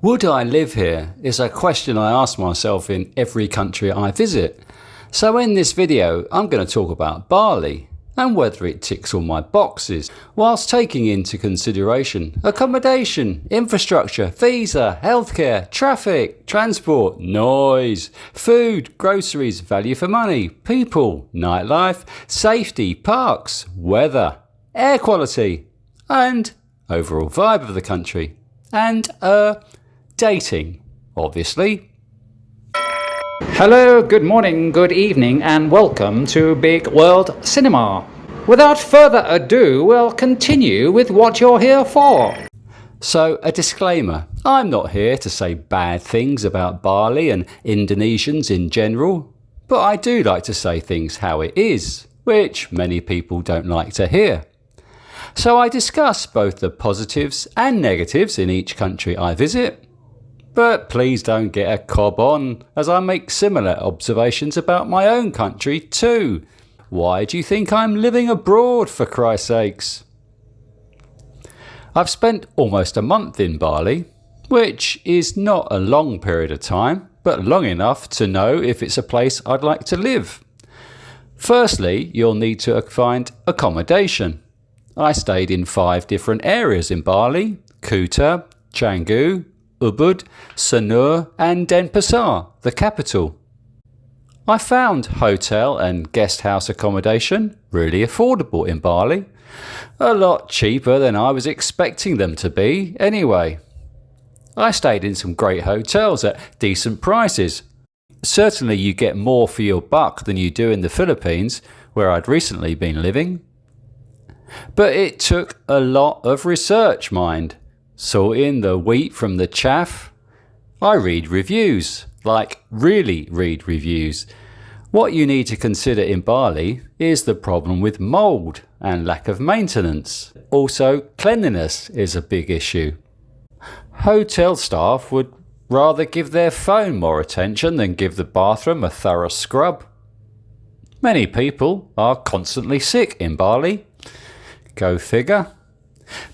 Would I live here is a question I ask myself in every country I visit. So in this video, I'm going to talk about Bali and whether it ticks all my boxes, whilst taking into consideration accommodation, infrastructure, visa, healthcare, traffic, transport, noise, food, groceries, value for money, people, nightlife, safety, parks, weather, air quality, and overall vibe of the country. And, dating, obviously. Hello, good morning, good evening, and welcome to Big World Cinema. Without further ado, we'll continue with what you're here for. So, a disclaimer. I'm not here to say bad things about Bali and Indonesians in general, but I do like to say things how it is, which many people don't like to hear. So I discuss both the positives and negatives in each country I visit. But please don't get a cob on, as I make similar observations about my own country too. Why do you think I'm living abroad, for Christ's sakes? I've spent almost a month in Bali, which is not a long period of time, but long enough to know if it's a place I'd like to live. Firstly, you'll need to find accommodation. I stayed in 5 different areas in Bali: Kuta, Canggu, Ubud, Sanur and Denpasar, the capital. I found hotel and guest house accommodation really affordable in Bali. A lot cheaper than I was expecting them to be anyway. I stayed in some great hotels at decent prices. Certainly you get more for your buck than you do in the Philippines, where I'd recently been living. But it took a lot of research, mind. Sorting the wheat from the chaff. I read reviews, like really read reviews. What you need to consider in Bali is the problem with mould and lack of maintenance. Also, cleanliness is a big issue. Hotel staff would rather give their phone more attention than give the bathroom a thorough scrub. Many people are constantly sick in Bali. Go figure.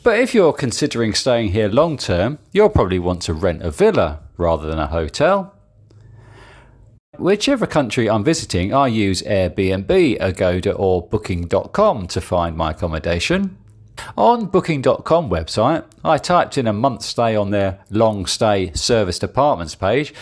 But if you're considering staying here long term, you'll probably want to rent a villa rather than a hotel. Whichever country I'm visiting, I use Airbnb, Agoda or Booking.com to find my accommodation. On Booking.com website, I typed in a month's stay on their long stay serviced apartments page,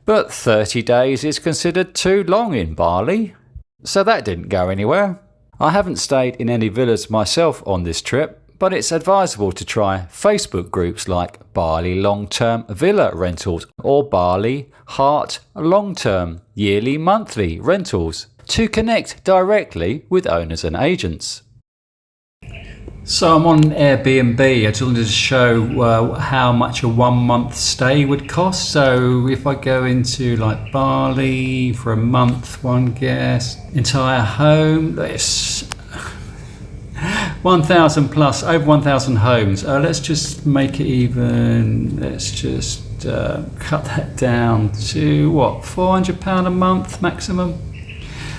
but 30 days is considered too long in Bali, so that didn't go anywhere. I haven't stayed in any villas myself on this trip, but it's advisable to try Facebook groups like Bali Long-Term Villa Rentals or Bali Heart Long-Term Yearly Monthly Rentals to connect directly with owners and agents. So I'm on Airbnb. I just wanted to show how much a 1 month stay would cost. So if I go into like Bali for a month, one guest, entire home, this 1,000 plus, over 1,000 homes. Let's just make it even. Let's just cut that down to what, £400 a month maximum.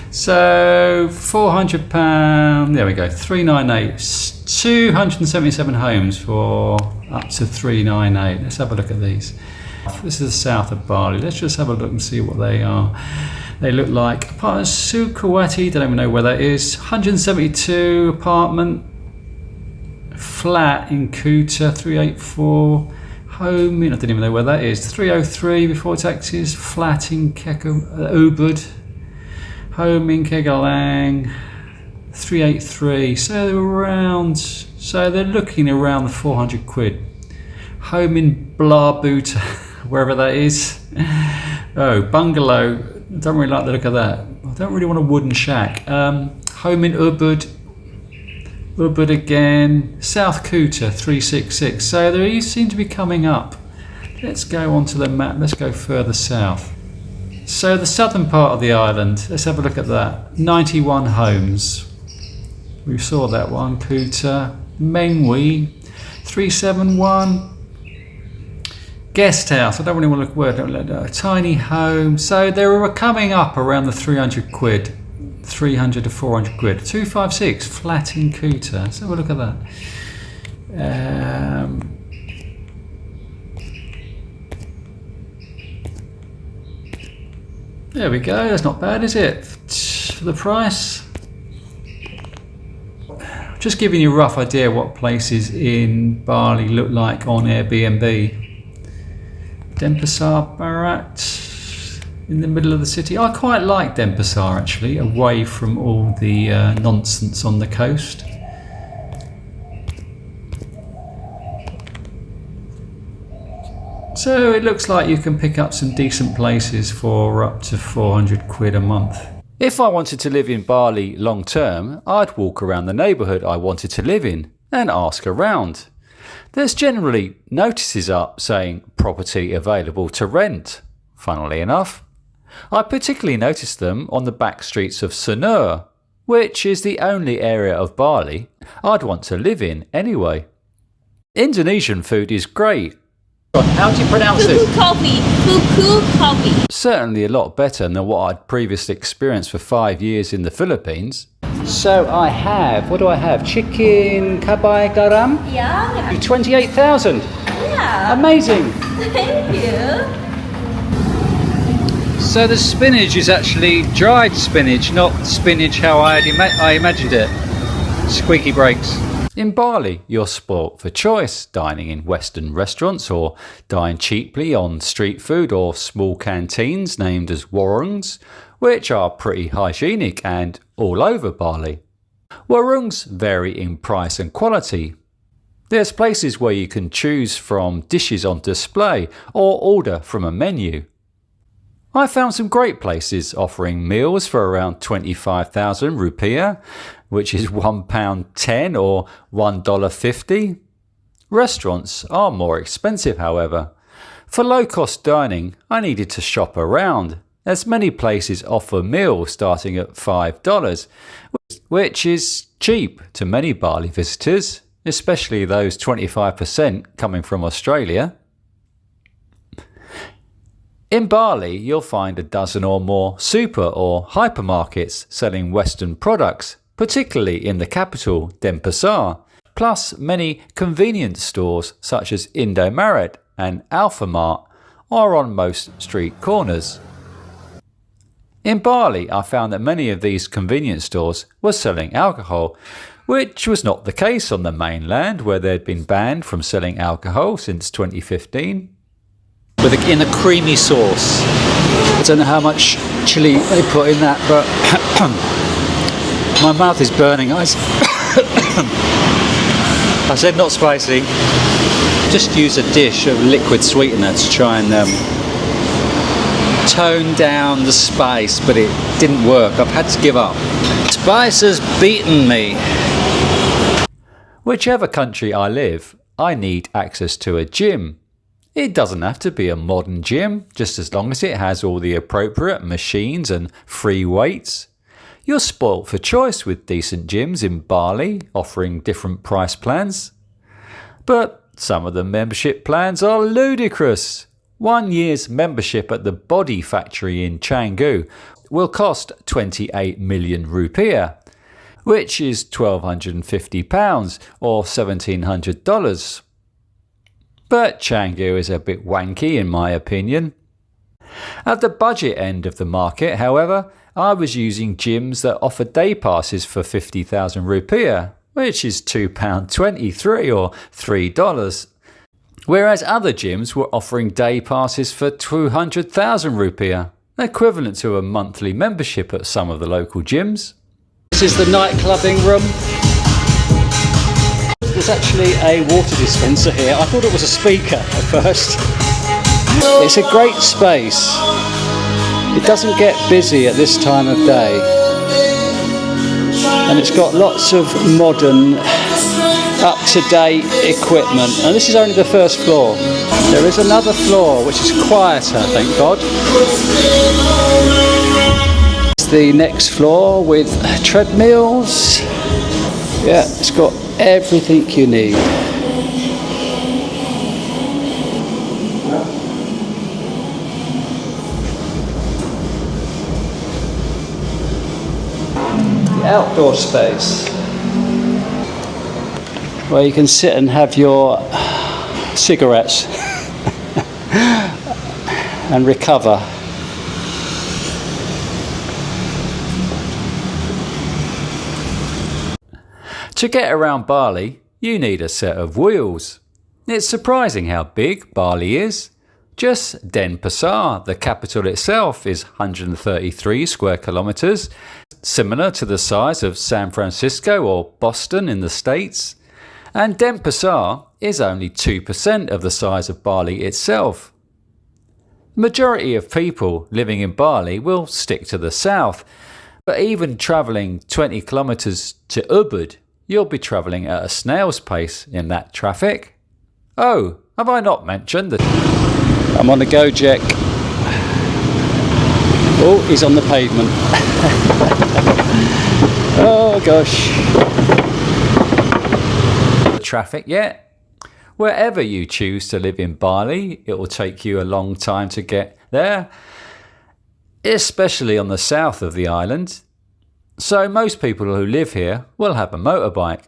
So £400, there we go, 398, 277 homes for up to 398. Let's have a look at these. This is the south of Bali. Let's just have a look and see what they are. They look like Sukawati, don't even know where that is. 172 apartment, flat in Kuta, 384. Home in, I don't even know where that is. 303 before taxes, flat in Ubud. Home in Kegalang, 383. So they're around. So they're looking around the 400 quid. Home in Blabuta, wherever that is. Oh, bungalow. Don't really like the look of that. I don't really want a wooden shack. Home in Ubud. Ubud again. South Kuta, 366. So they seem to be coming up. Let's go onto the map. Let's go further south. So the southern part of the island, let's have a look at that. 91 homes. We saw that one. Kuta. Mengwi, 371. Guest house, I don't really want to look where, a tiny home. So they were coming up around the 300 quid. 300 to 400 quid. 256, flat in Kuta. Let's have a look at that. There we go, that's not bad, is it? For the price. Just giving you a rough idea what places in Bali look like on Airbnb. Denpasar Barat in the middle of the city. I quite like Denpasar actually, away from all the nonsense on the coast. So it looks like you can pick up some decent places for up to 400 quid a month. If I wanted to live in Bali long term, I'd walk around the neighbourhood I wanted to live in and ask around. There's generally notices up saying property available to rent, funnily enough. I particularly noticed them on the back streets of Sanur, which is the only area of Bali I'd want to live in anyway. Indonesian food is great. How do you pronounce it? Fuku coffee. Certainly a lot better than what I'd previously experienced for 5 years in the Philippines. So I have, what do I have? Chicken kabai garam? Yeah. 28,000. Yeah. Amazing. Thank you. So the spinach is actually dried spinach, not spinach how I imagined it. Squeaky brakes. In Bali, you're spoilt for choice, dining in Western restaurants or dine cheaply on street food or small canteens named as warungs, which are pretty hygienic and all over Bali. Warungs vary in price and quality. There's places where you can choose from dishes on display or order from a menu. I found some great places offering meals for around 25,000 rupiah, which is £1.10 or $1.50. Restaurants are more expensive, however. For low-cost dining, I needed to shop around, as many places offer meals starting at $5, which is cheap to many Bali visitors, especially those 25% coming from Australia. In Bali, you'll find a dozen or more super or hypermarkets selling Western products, particularly in the capital, Denpasar, plus many convenience stores such as Indomaret and Alfamart are on most street corners. In Bali, I found that many of these convenience stores were selling alcohol, which was not the case on the mainland, where they'd been banned from selling alcohol since 2015. In a creamy sauce. I don't know how much chili they put in that, but my mouth is burning. I said not spicy. Just use a dish of liquid sweetener to try and tone down the spice, but it didn't work. I've had to give up. Spice has beaten me. Whichever country I live, I need access to a gym. It doesn't have to be a modern gym, just as long as it has all the appropriate machines and free weights. You're spoilt for choice with decent gyms in Bali offering different price plans. But some of the membership plans are ludicrous. 1 year's membership at the Body Factory in Canggu will cost 28 million rupiah, which is £1,250 or $1,700. But Canggu is a bit wanky in my opinion. At the budget end of the market, however, I was using gyms that offer day passes for 50,000 rupiah, which is £2.23 or $3. Whereas other gyms were offering day passes for 200,000 rupiah, equivalent to a monthly membership at some of the local gyms. This is the night clubbing room. There's actually a water dispenser here. I thought it was a speaker at first. It's a great space. It doesn't get busy at this time of day. And it's got lots of modern, up-to-date equipment. And this is only the first floor. There is another floor which is quieter, thank God. It's the next floor with treadmills. Yeah, it's got everything you need. The outdoor space where you can sit and have your cigarettes and recover. To get around Bali, you need a set of wheels. It's surprising how big Bali is. Just Denpasar, the capital itself, is 133 square kilometres, similar to the size of San Francisco or Boston in the States. And Denpasar is only 2% of the size of Bali itself. The majority of people living in Bali will stick to the south, but even travelling 20 kilometres to Ubud, you'll be travelling at a snail's pace in that traffic. Oh, have I not mentioned that I'm on the Go-Jek? Oh, he's on the pavement. Oh gosh. The traffic yet? Wherever you choose to live in Bali, it will take you a long time to get there, especially on the south of the island. So most people who live here will have a motorbike.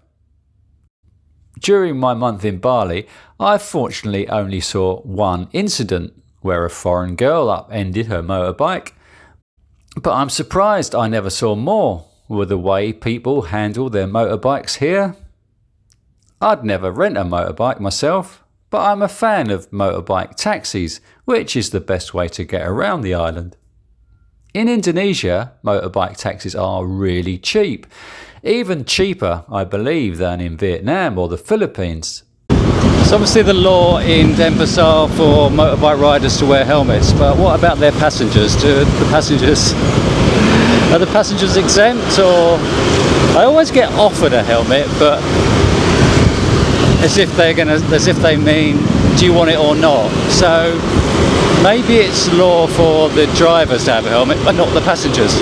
During my month in Bali, I fortunately only saw one incident where a foreign girl upended her motorbike, but I'm surprised I never saw more with the way people handle their motorbikes here. I'd never rent a motorbike myself, but I'm a fan of motorbike taxis, which is the best way to get around the island. In Indonesia, motorbike taxis are really cheap, even cheaper, I believe, than in Vietnam or the Philippines. It's obviously the law in Denpasar for motorbike riders to wear helmets, but what about their passengers? Are the passengers exempt? Or I always get offered a helmet, but as if they mean, do you want it or not? So maybe it's law for the drivers to have a helmet, but not the passengers.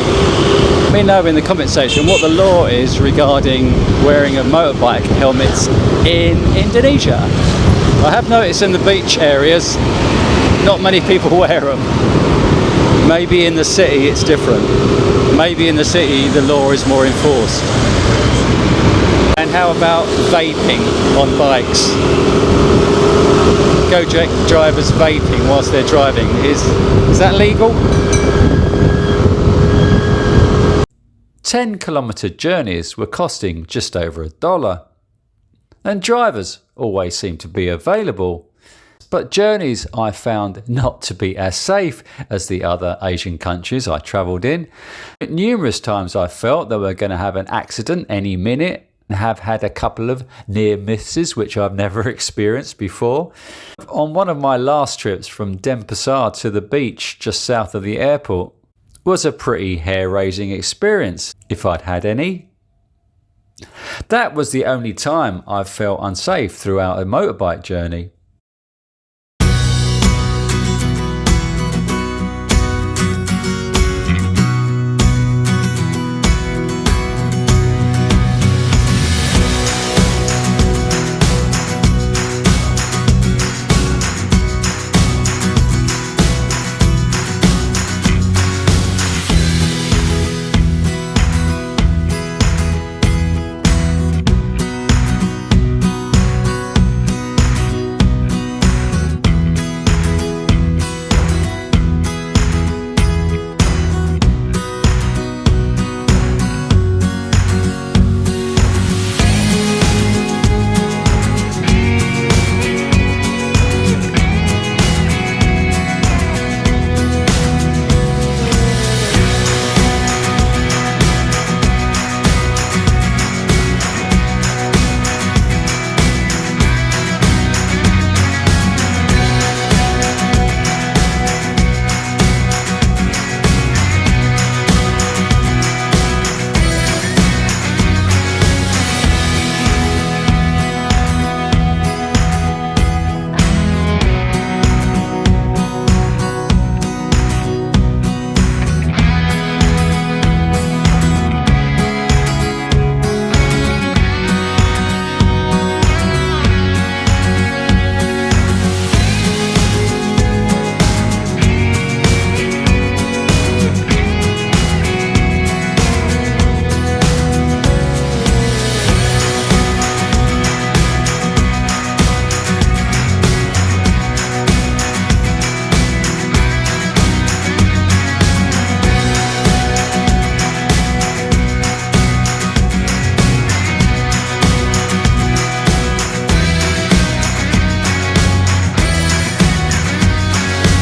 Let me know in the comment section what the law is regarding wearing a motorbike helmets in Indonesia. I have noticed in the beach areas, not many people wear them. Maybe in the city it's different. Maybe in the city the law is more enforced. And how about vaping on bikes? Go-Jek drivers vaping whilst they're driving. Is that legal? 10-kilometre journeys were costing just over $1. And drivers always seem to be available. But journeys I found not to be as safe as the other Asian countries I travelled in. Numerous times I felt that we're going to have an accident any minute, and have had a couple of near misses which I've never experienced before. On one of my last trips from Denpasar to the beach just south of the airport was a pretty hair-raising experience, if I'd had any. That was the only time I've felt unsafe throughout a motorbike journey.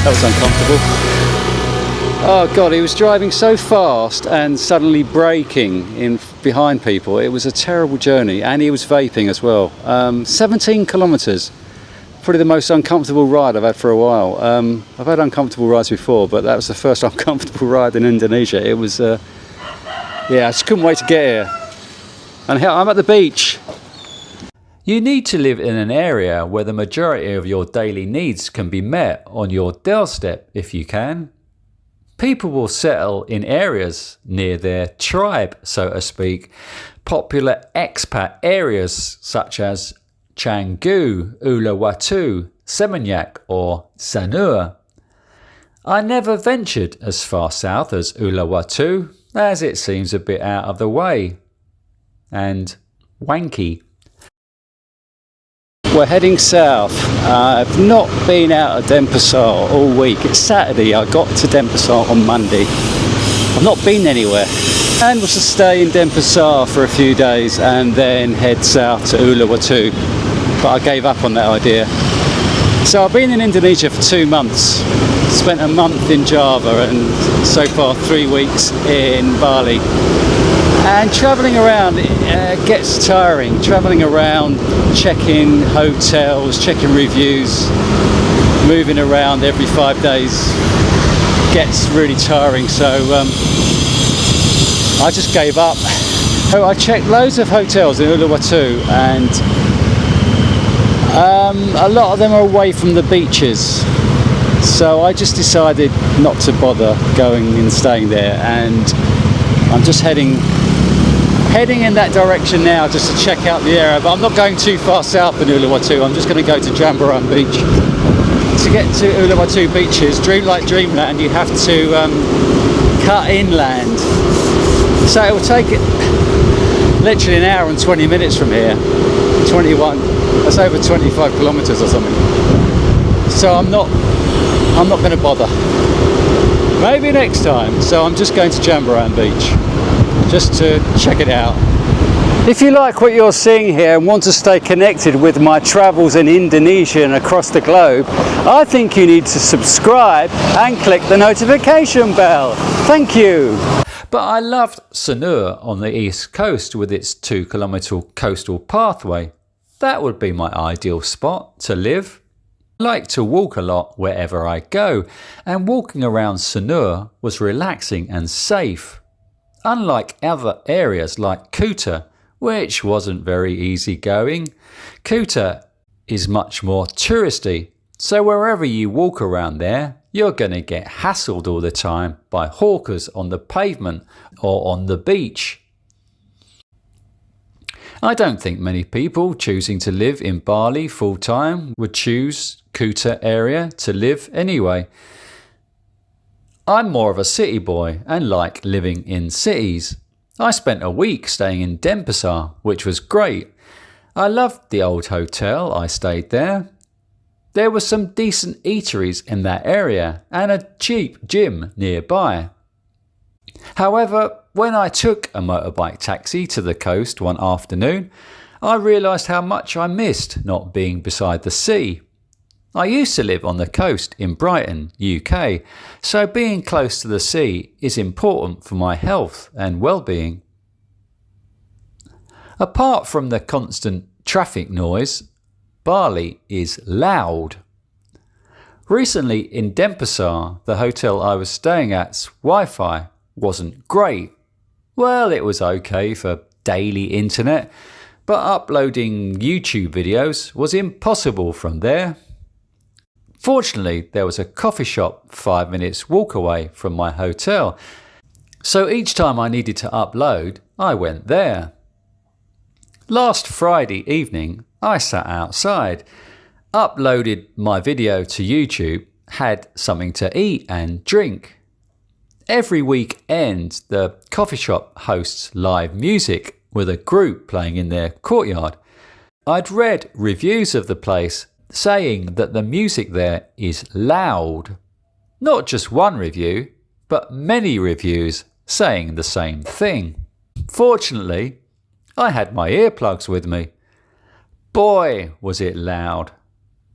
That was uncomfortable. Oh God, he was driving so fast and suddenly braking in behind people. It was a terrible journey, and he was vaping as well. 17 kilometers. Probably the most uncomfortable ride I've had for a while. I've had uncomfortable rides before, but that was the first uncomfortable ride in Indonesia. It was, yeah, I just couldn't wait to get here. And here I'm at the beach. You need to live in an area where the majority of your daily needs can be met on your doorstep if you can. People will settle in areas near their tribe, so to speak. Popular expat areas such as Canggu, Uluwatu, Seminyak or Sanur. I never ventured as far south as Uluwatu, as it seems a bit out of the way and wanky. We're heading south. I've not been out of Denpasar all week. It's Saturday. I got to Denpasar on Monday. I've not been anywhere. And was to stay in Denpasar for a few days and then head south to Uluwatu. But I gave up on that idea. So I've been in Indonesia for 2 months. Spent a month in Java and so far 3 weeks in Bali. And travelling around gets tiring. Travelling around, checking hotels, checking reviews, moving around every 5 days gets really tiring. So I just gave up. So I checked loads of hotels in Uluwatu, and a lot of them are away from the beaches. So I just decided not to bother going and staying there, and I'm just heading in that direction now just to check out the area, but I'm not going too far south in Uluwatu. I'm just going to go to Jambaran Beach. To get to Uluwatu beaches, like dreamland, you have to cut inland. So it will take it literally an hour and 20 minutes from here. 21, that's over 25 kilometers or something. So I'm not going to bother. Maybe next time. So I'm just going to Jambaran Beach, just to check it out. If you like what you're seeing here and want to stay connected with my travels in Indonesia and across the globe, I think you need to subscribe and click the notification bell. Thank you. But I loved Sanur on the east coast with its 2-kilometre coastal pathway. That would be my ideal spot to live. I like to walk a lot wherever I go, and walking around Sanur was relaxing and safe. Unlike other areas like Kuta, which wasn't very easy going, Kuta is much more touristy, so wherever you walk around there, you're going to get hassled all the time by hawkers on the pavement or on the beach. I don't think many people choosing to live in Bali full time would choose Kuta area to live anyway. I'm more of a city boy and like living in cities. I spent a week staying in Denpasar, which was great. I loved the old hotel I stayed there. There were some decent eateries in that area and a cheap gym nearby. However, when I took a motorbike taxi to the coast one afternoon, I realised how much I missed not being beside the sea. I used to live on the coast in Brighton, UK, so being close to the sea is important for my health and well-being. Apart from the constant traffic noise, Bali is loud. Recently in Denpasar, the hotel I was staying at's Wi-Fi wasn't great. Well, it was okay for daily internet, but uploading YouTube videos was impossible from there. Fortunately, there was a coffee shop 5 minutes walk away from my hotel, so each time I needed to upload, I went there. Last Friday evening, I sat outside, uploaded my video to YouTube, had something to eat and drink. Every weekend, the coffee shop hosts live music with a group playing in their courtyard. I'd read reviews of the place saying that the music there is loud. Not just one review, but many reviews saying the same thing. Fortunately, I had my earplugs with me. Boy, was it loud.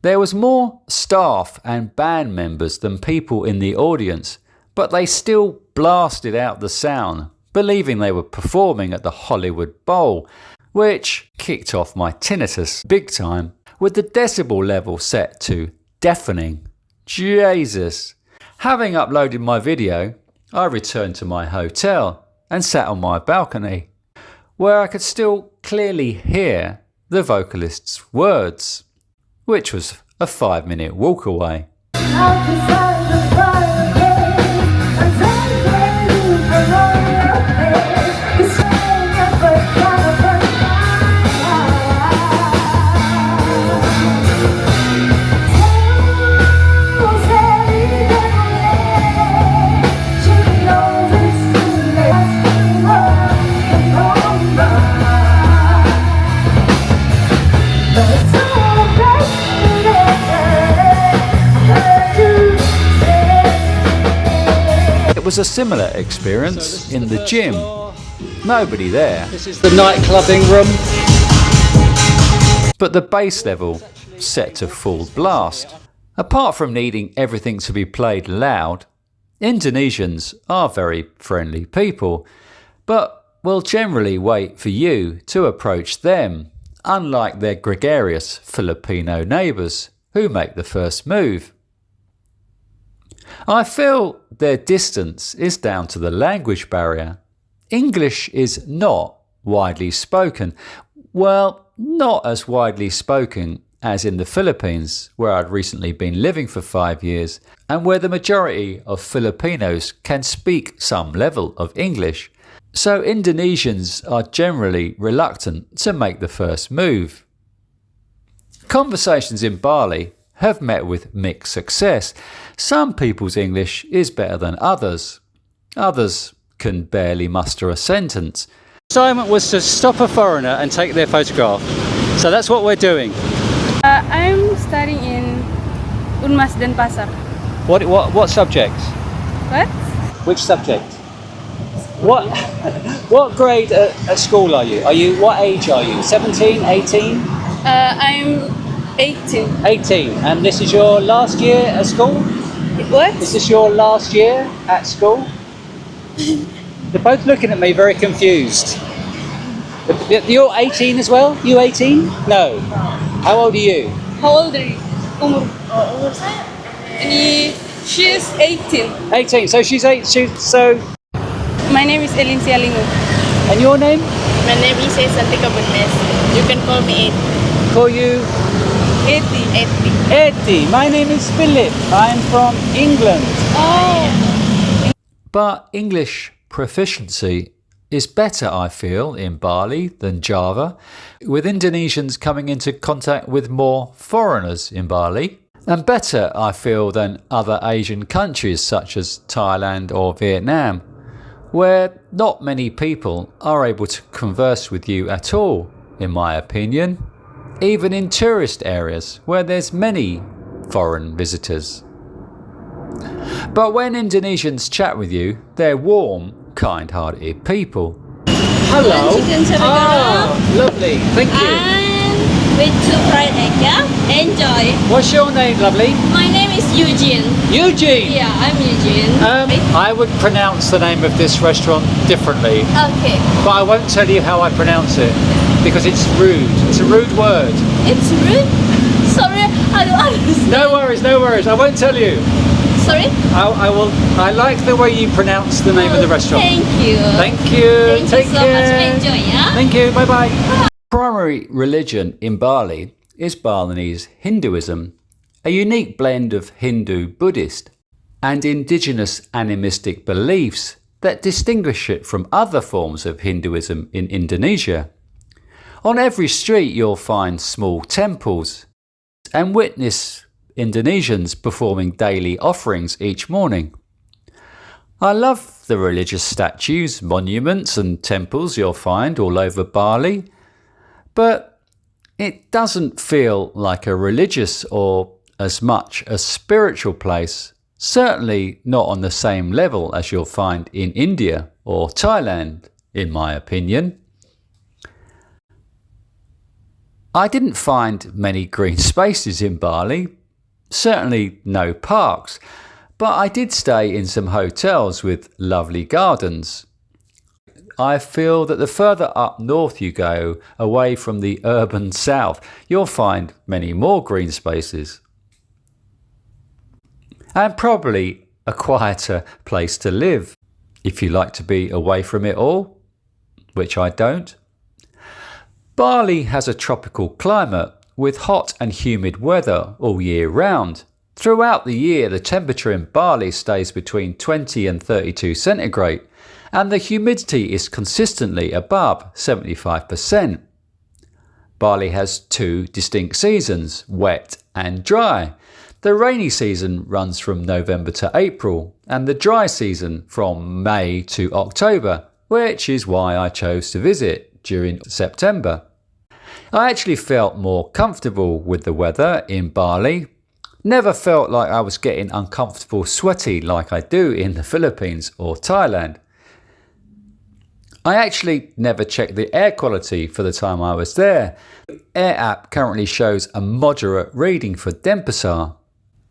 There was more staff and band members than people in the audience, but they still blasted out the sound, believing they were performing at the Hollywood Bowl, which kicked off my tinnitus big time, with the decibel level set to deafening. Jesus! Having uploaded my video, I returned to my hotel and sat on my balcony, where I could still clearly hear the vocalist's words, which was a 5-minute walk away. It was a similar experience in the gym. Nobody there. This is the night clubbing room. But the bass level set to full blast. Apart from needing everything to be played loud, Indonesians are very friendly people, but will generally wait for you to approach them, unlike their gregarious Filipino neighbours who make the first move. I feel their distance is down to the language barrier. English is not widely spoken. Well, not as widely spoken as in the Philippines, where I'd recently been living for 5 years, and where the majority of Filipinos can speak some level of English. So Indonesians are generally reluctant to make the first move. Conversations in Bali have met with mixed success. Some people's English is better than others. Others can barely muster a sentence. Assignment was to stop a foreigner and take their photograph. So that's what we're doing. I'm studying in Unmas Denpasar. What subject? What? Which subject? What grade at school are you? What age are you? 17, 18? I'm 18. 18. And this is your last year at school? What? Is this your last year at school? They're both looking at me very confused. You're 18 as well? You 18? No. How old are you? How old are you? Umur saya? She's 18. 18. So she's 8. So. My name is Elin Sialingu. And your name? My name is Santika Bundes. You can call me Call you? Eti. Eti. My name is Philip. I'm from England. Oh. But English proficiency is better, I feel, in Bali than Java, with Indonesians coming into contact with more foreigners in Bali, and better, I feel, than other Asian countries such as Thailand or Vietnam, where not many people are able to converse with you at all, in my opinion, even in tourist areas where there's many foreign visitors. But when Indonesians chat with you, they're warm, kind-hearted people. Hello. Chicken Ah, lovely. Thank you. and with 2 fried egg, yeah? Enjoy. What's your name, lovely? My name is Eugene. Eugene. Yeah, I'm Eugene. I would pronounce the name of this restaurant differently, Okay. but I won't tell you how I pronounce it because it's rude. It's a rude word. It's rude. Sorry, I don't understand. No worries. I won't tell you. Sorry? I will. I like the way you pronounce the name of the restaurant. Thank you. Thank you. Thank Take you so care. much. Enjoy, yeah? Thank you. Bye bye. Primary religion in Bali is Balinese Hinduism, a unique blend of Hindu, Buddhist and indigenous animistic beliefs that distinguish it from other forms of Hinduism in Indonesia. On every street you'll find small temples and witness Indonesians performing daily offerings each morning. I love the religious statues, monuments and temples you'll find all over Bali, but it doesn't feel like a religious or as much a spiritual place, certainly not on the same level as you'll find in India or Thailand, in my opinion. I didn't find many green spaces in Bali, certainly no parks, but I did stay in some hotels with lovely gardens. I feel that the further up north you go, away from the urban south, you'll find many more green spaces. And probably a quieter place to live, if you like to be away from it all, which I don't. Bali has a tropical climate with hot and humid weather all year round. Throughout the year, the temperature in Bali stays between 20 and 32 centigrade, and the humidity is consistently above 75%. Bali has two distinct seasons, wet and dry. The rainy season runs from November to April, and the dry season from May to October, which is why I chose to visit during September. I actually felt more comfortable with the weather in Bali. Never felt like I was getting uncomfortable sweaty like I do in the Philippines or Thailand. I actually never checked the air quality for the time I was there. The Air app currently shows a moderate reading for Denpasar,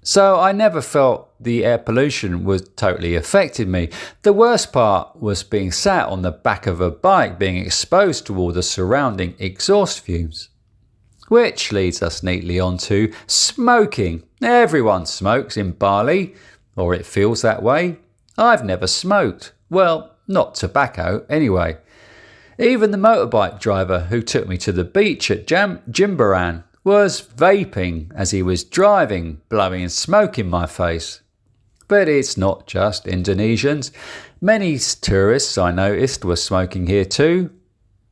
so I never felt the air pollution was totally affected me. The worst part was being sat on the back of a bike being exposed to all the surrounding exhaust fumes. Which leads us neatly on to smoking. Everyone smokes in Bali, or it feels that way. I've never smoked. Well, not tobacco anyway. Even the motorbike driver who took me to the beach at Jimbaran was vaping as he was driving, blowing smoke in my face. But it's not just Indonesians. Many tourists I noticed were smoking here too.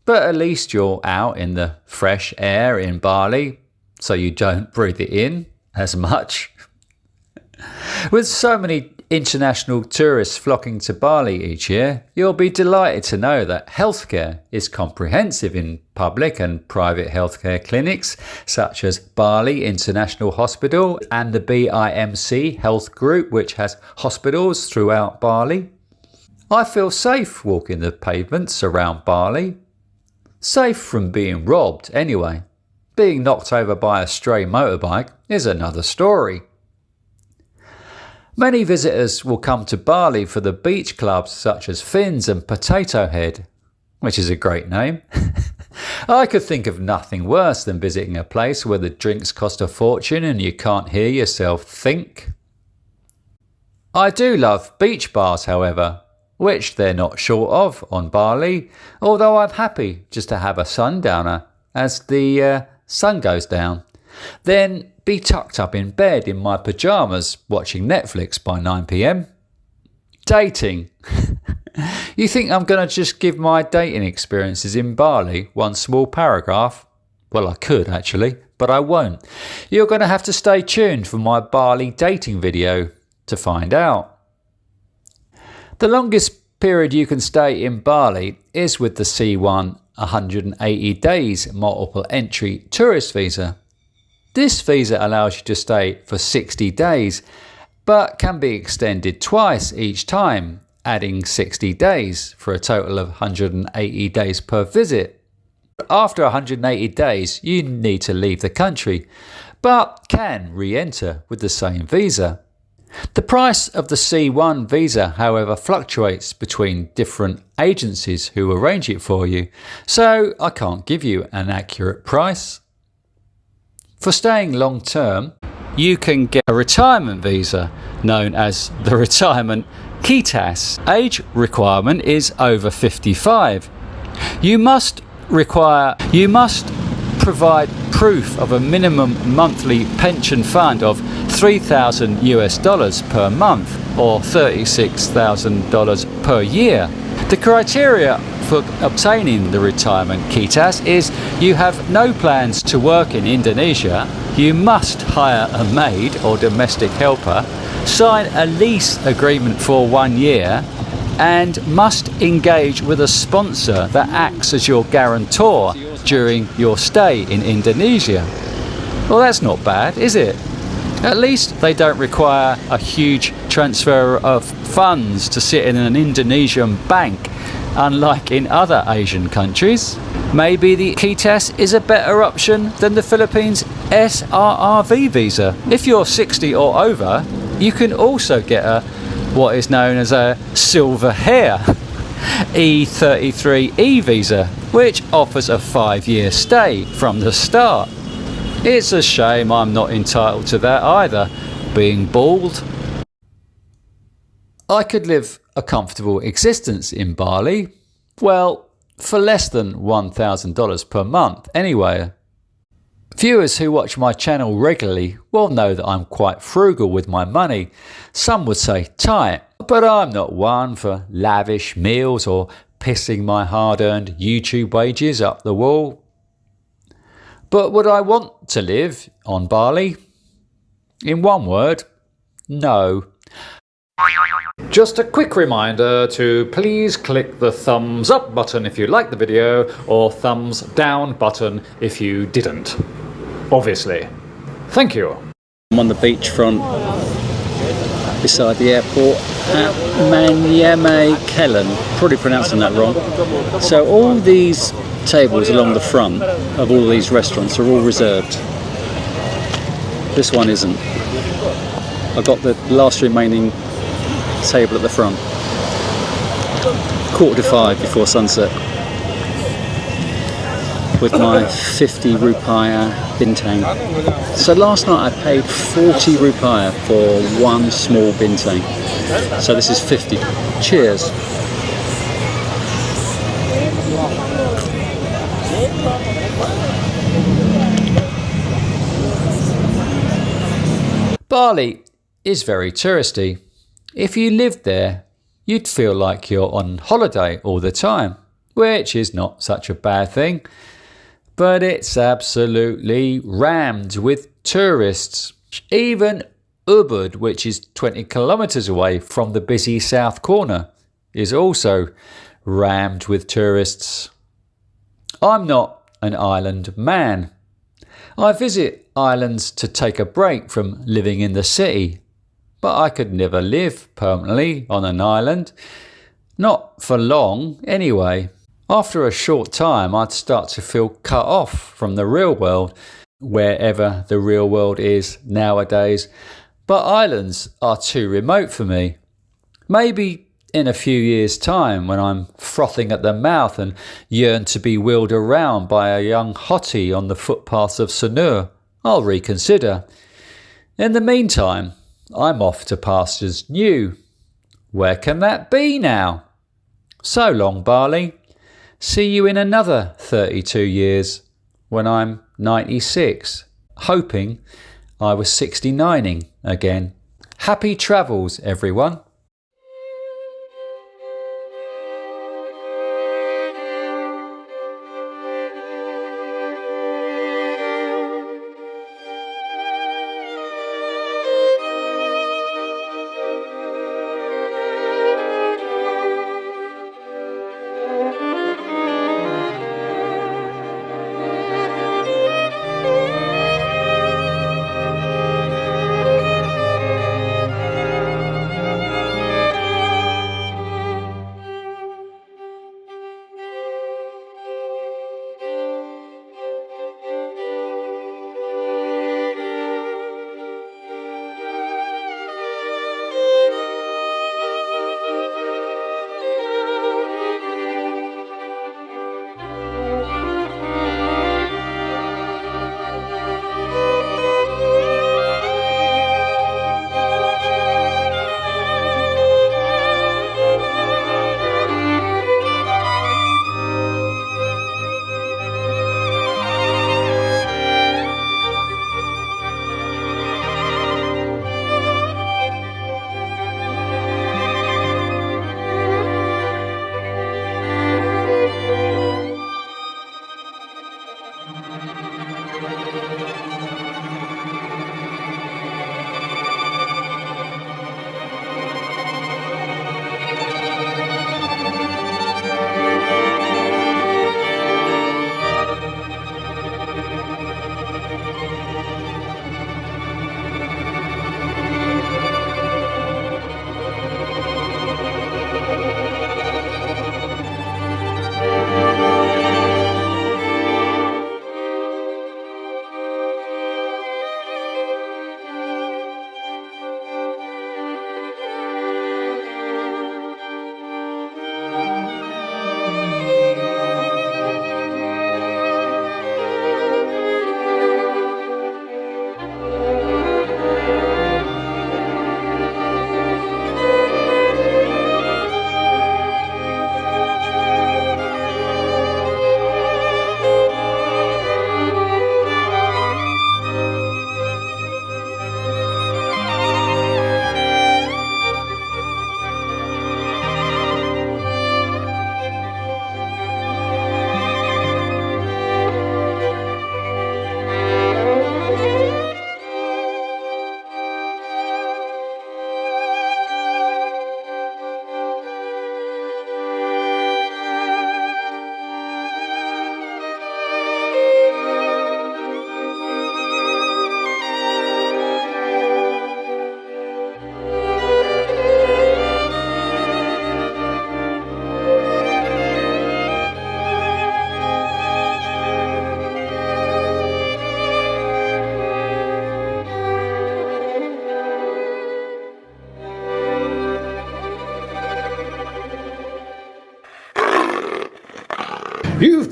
But at least you're out in the fresh air in Bali, so you don't breathe it in as much. With so many international tourists flocking to Bali each year, you'll be delighted to know that healthcare is comprehensive in public and private healthcare clinics such as Bali International Hospital and the BIMC Health Group, which has hospitals throughout Bali. I feel safe walking the pavements around Bali. Safe from being robbed anyway. Being knocked over by a stray motorbike is another story. Many visitors will come to Bali for the beach clubs such as Fins and Potato Head, which is a great name. I could think of nothing worse than visiting a place where the drinks cost a fortune and you can't hear yourself think. I do love beach bars, however, which they're not short of on Bali, although I'm happy just to have a sundowner as the sun goes down. Then be tucked up in bed in my pyjamas watching Netflix by 9 p.m. Dating. You think I'm going to just give my dating experiences in Bali one small paragraph? Well, I could actually, but I won't. You're going to have to stay tuned for my Bali dating video to find out. The longest period you can stay in Bali is with the C1 180 days multiple entry tourist visa. This visa allows you to stay for 60 days, but can be extended twice each time, adding 60 days for a total of 180 days per visit. After 180 days, you need to leave the country, but can re-enter with the same visa. The price of the C1 visa, however, fluctuates between different agencies who arrange it for you, so I can't give you an accurate price. For staying long term, you can get a retirement visa known as the retirement Kitas. Age requirement is over 55. You must provide proof of a minimum monthly pension fund of $3,000 per month or $36,000 per year. The criteria for obtaining the retirement Kitas is you have no plans to work in Indonesia, you must hire a maid or domestic helper, sign a lease agreement for 1 year, and must engage with a sponsor that acts as your guarantor during your stay in Indonesia. Well, that's not bad, is it? At least they don't require a huge transfer of funds to sit in an Indonesian bank unlike in other Asian countries. Maybe the KITAS is a better option than the Philippines SRRV visa. If you're 60 or over, you can also get what is known as a silver hair E33E visa, which offers a 5-year stay from the start. It's a shame I'm not entitled to that either, being bald. I could live a comfortable existence in Bali, well, for less than $1,000 per month anyway. Viewers who watch my channel regularly will know that I'm quite frugal with my money. Some would say tight, but I'm not one for lavish meals or pissing my hard-earned YouTube wages up the wall. But would I want to live on Bali? In one word, no. Just a quick reminder to please click the thumbs up button if you liked the video, or thumbs down button if you didn't. Obviously. Thank you. I'm on the beachfront beside the airport at Manyame Kelen. Probably pronouncing that wrong. So all these tables along the front of all these restaurants are all reserved. This one isn't. I got the last remaining table at the front. 4:45 before sunset. With my 50 rupiah bintang. So last night I paid 40 rupiah for one small bintang. So this is 50. Cheers. Bali is very touristy. If you lived there, you'd feel like you're on holiday all the time, which is not such a bad thing. But it's absolutely rammed with tourists. Even Ubud, which is 20 kilometres away from the busy south corner, is also rammed with tourists. I'm not an island man. I visit islands to take a break from living in the city, but I could never live permanently on an island. Not for long, anyway. After a short time, I'd start to feel cut off from the real world, wherever the real world is nowadays. But islands are too remote for me. Maybe in a few years' time, when I'm frothing at the mouth and yearn to be wheeled around by a young hottie on the footpaths of Sanur, I'll reconsider. In the meantime, I'm off to pastures new. Where can that be now? So long, Bali. See you in another 32 years, when I'm 96, hoping I was 69ing again. Happy travels, everyone.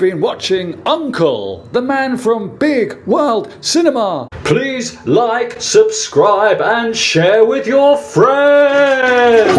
been watching Uncle, the man from Big World Cinema. Please like, subscribe and share with your friends.